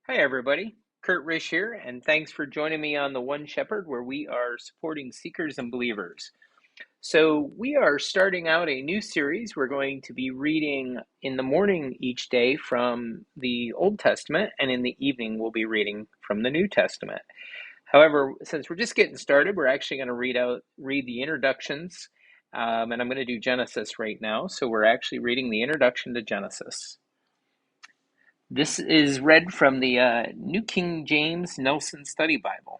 Hi, everybody. Kurt Risch here, and thanks for joining me on the One Shepherd, where we are supporting seekers and believers. So, we are starting out a new series. We're going to be reading in the morning each day from the Old Testament, and in the evening, we'll be reading from the New Testament. However, since we're just getting started, we're actually going to read the introductions, and I'm going to do Genesis right now. So, we're actually reading the introduction to Genesis. This is read from the New King James Nelson Study Bible.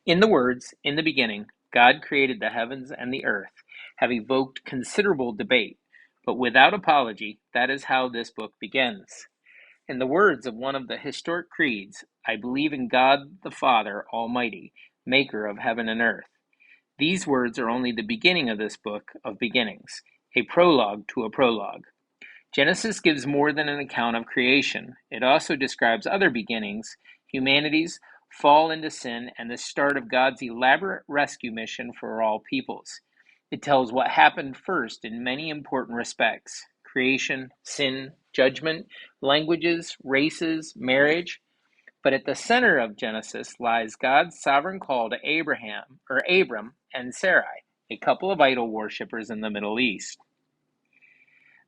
In the words, "In the beginning, God created the heavens and the earth," have evoked considerable debate, but without apology, that is how this book begins. In the words of one of the historic creeds, "I believe in God the Father Almighty, maker of heaven and earth." These words are only the beginning of this book of beginnings, a prologue to a prologue. Genesis gives more than an account of creation. It also describes other beginnings, humanity's fall into sin, and the start of God's elaborate rescue mission for all peoples. It tells what happened first in many important respects: creation, sin, judgment, languages, races, marriage. But at the center of Genesis lies God's sovereign call to Abram and Sarai, a couple of idol worshippers in the Middle East.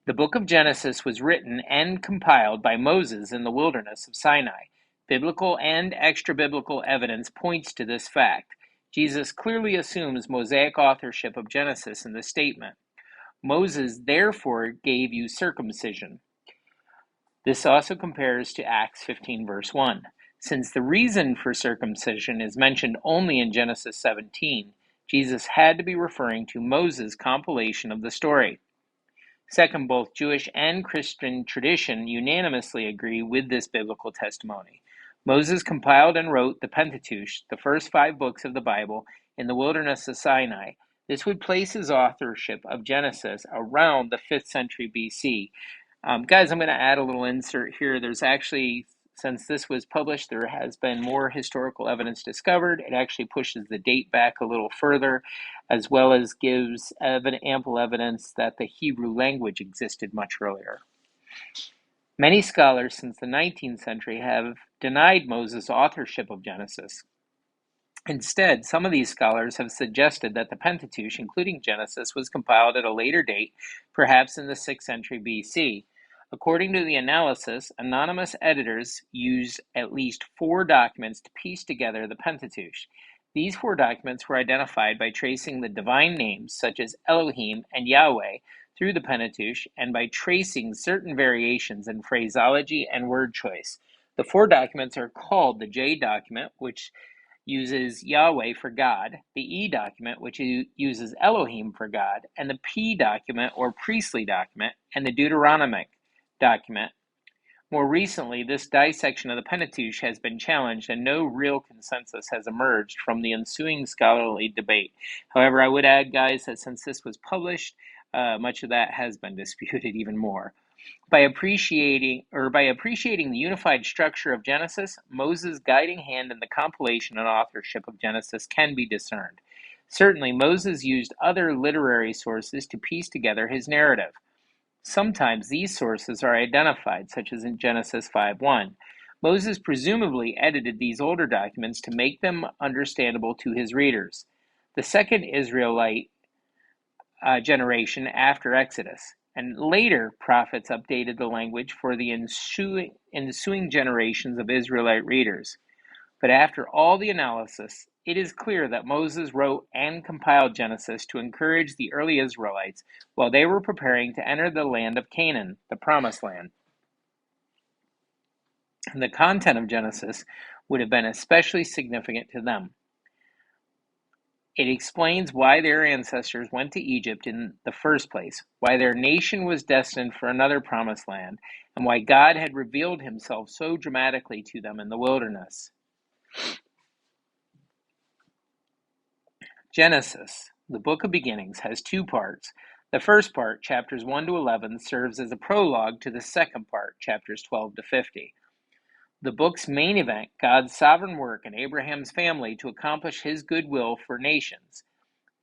The book of Genesis was written and compiled by Moses in the wilderness of Sinai. Biblical and extra-biblical evidence points to this fact. Jesus clearly assumes Mosaic authorship of Genesis in the statement, "Moses therefore gave you circumcision." This also compares to Acts 15 verse 1. Since the reason for circumcision is mentioned only in Genesis 17, Jesus had to be referring to Moses' compilation of the story. Second, both Jewish and Christian tradition unanimously agree with this biblical testimony. Moses compiled and wrote the Pentateuch, the first 5 books of the Bible, in the wilderness of Sinai. This would place his authorship of Genesis around the 5th century BC. Guys, I'm going to add a little insert here. There's actually, since this was published, there has been more historical evidence discovered. It actually pushes the date back a little further, as well as gives ample evidence that the Hebrew language existed much earlier. Many scholars since the 19th century have denied Moses' authorship of Genesis. Instead, some of these scholars have suggested that the Pentateuch, including Genesis, was compiled at a later date, perhaps in the 6th century BC. According to the analysis, anonymous editors used at least 4 documents to piece together the Pentateuch. These 4 documents were identified by tracing the divine names, such as Elohim and Yahweh, through the Pentateuch, and by tracing certain variations in phraseology and word choice. The 4 documents are called the J document, which uses Yahweh for God, the E document, which uses Elohim for God, and the P document, or priestly document, and the Deuteronomic document. More recently, this dissection of the Pentateuch has been challenged, and no real consensus has emerged from the ensuing scholarly debate. However, I would add, guys, that since this was published, much of that has been disputed even more. By appreciating the unified structure of Genesis, Moses' guiding hand in the compilation and authorship of Genesis can be discerned. Certainly, Moses used other literary sources to piece together his narrative. Sometimes these sources are identified, such as in Genesis 5:1. Moses presumably edited these older documents to make them understandable to his readers. The second Israelite generation after Exodus, and later prophets updated the language for the ensuing generations of Israelite readers. But after all the analysis, it is clear that Moses wrote and compiled Genesis to encourage the early Israelites while they were preparing to enter the land of Canaan, the Promised Land. And the content of Genesis would have been especially significant to them. It explains why their ancestors went to Egypt in the first place, why their nation was destined for another promised land, and why God had revealed himself so dramatically to them in the wilderness. Genesis, the book of beginnings, has 2 parts. The first part, chapters 1 to 11, serves as a prologue to the second part, chapters 12 to 50. The book's main event, God's sovereign work in Abraham's family to accomplish his goodwill for nations.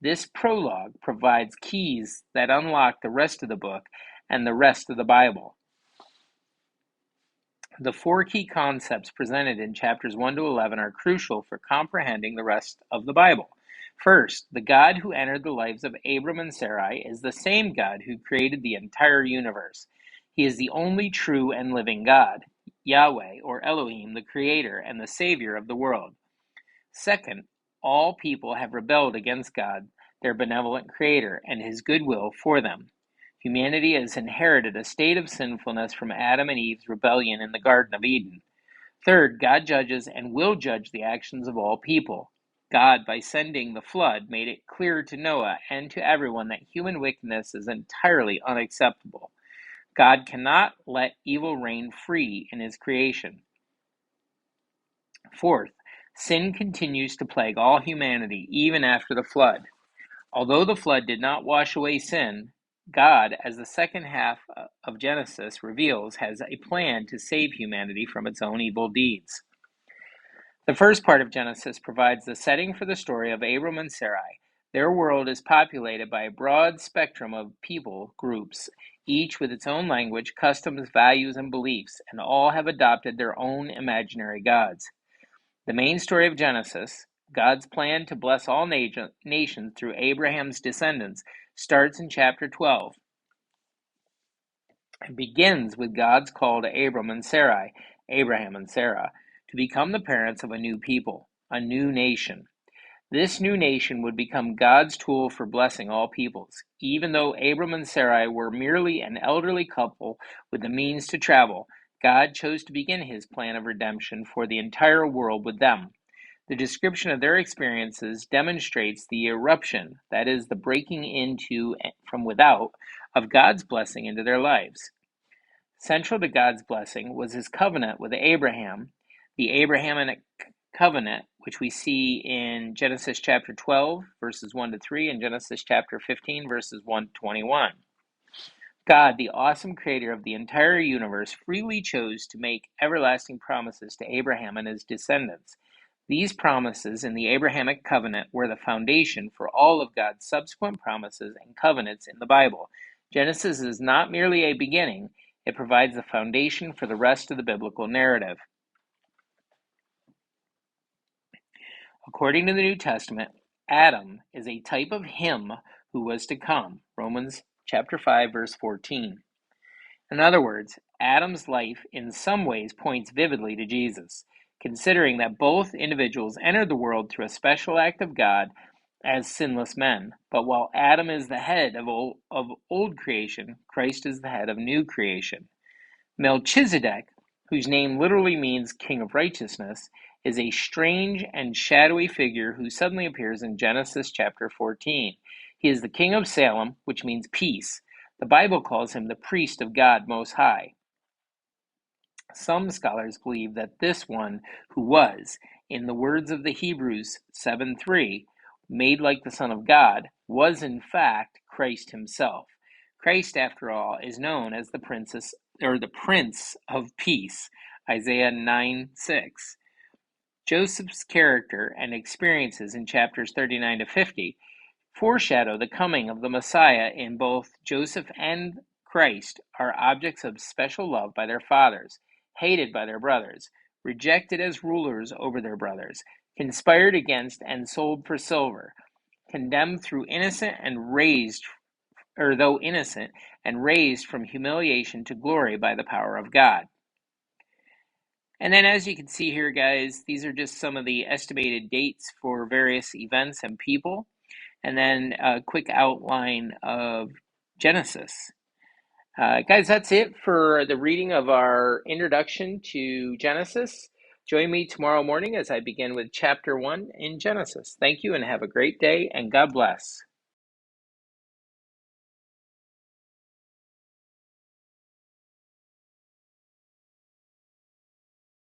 This prologue provides keys that unlock the rest of the book and the rest of the Bible. The four key concepts presented in chapters 1 to 11 are crucial for comprehending the rest of the Bible. First, the God who entered the lives of Abram and Sarai is the same God who created the entire universe. He is the only true and living God, Yahweh or Elohim, the creator and the savior of the world. Second, all people have rebelled against God, their benevolent creator, and his goodwill for them. Humanity has inherited a state of sinfulness from Adam and Eve's rebellion in the Garden of Eden. Third, God judges and will judge the actions of all people. God, by sending the flood, made it clear to Noah and to everyone that human wickedness is entirely unacceptable. God cannot let evil reign free in his creation. Fourth, sin continues to plague all humanity even after the flood. Although the flood did not wash away sin, God, as the second half of Genesis reveals, has a plan to save humanity from its own evil deeds. The first part of Genesis provides the setting for the story of Abram and Sarai. Their world is populated by a broad spectrum of people groups, each with its own language, customs, values, and beliefs, and all have adopted their own imaginary gods. The main story of Genesis, God's plan to bless all nations through Abraham's descendants, starts in chapter 12. It begins with God's call to Abraham and Sarah, to become the parents of a new people, a new nation. This new nation would become God's tool for blessing all peoples. Even though Abram and Sarai were merely an elderly couple with the means to travel, God chose to begin his plan of redemption for the entire world with them. The description of their experiences demonstrates the eruption, that is, the breaking into from without, of God's blessing into their lives. Central to God's blessing was his covenant with Abraham, the Abrahamic covenant, which we see in Genesis chapter 12, verses 1 to 3, and Genesis chapter 15, verses 1 to 21. God, the awesome creator of the entire universe, freely chose to make everlasting promises to Abraham and his descendants. These promises in the Abrahamic covenant were the foundation for all of God's subsequent promises and covenants in the Bible. Genesis is not merely a beginning, it provides the foundation for the rest of the biblical narrative. According to the New Testament, Adam is a type of him who was to come. Romans chapter 5, verse 14. In other words, Adam's life in some ways points vividly to Jesus, considering that both individuals entered the world through a special act of God as sinless men. But while Adam is the head of old creation, Christ is the head of new creation. Melchizedek, whose name literally means king of righteousness, is a strange and shadowy figure who suddenly appears in Genesis chapter 14. He is the king of Salem, which means peace. The Bible calls him the priest of God Most High. Some scholars believe that this one who was, in the words of the Hebrews 7:3, made like the Son of God, was in fact Christ himself. Christ, after all, is known as the Prince of Peace, Isaiah 9:6. Joseph's character and experiences in chapters 39 to 50 foreshadow the coming of the Messiah. In both Joseph and Christ are objects of special love by their fathers, hated by their brothers, rejected as rulers over their brothers, conspired against and sold for silver, condemned though innocent and raised from humiliation to glory by the power of God. And then, as you can see here, guys, these are just some of the estimated dates for various events and people, and then a quick outline of Genesis. Guys, that's it for the reading of our introduction to Genesis. Join me tomorrow morning as I begin with chapter 1 in Genesis. Thank you and have a great day, and God bless.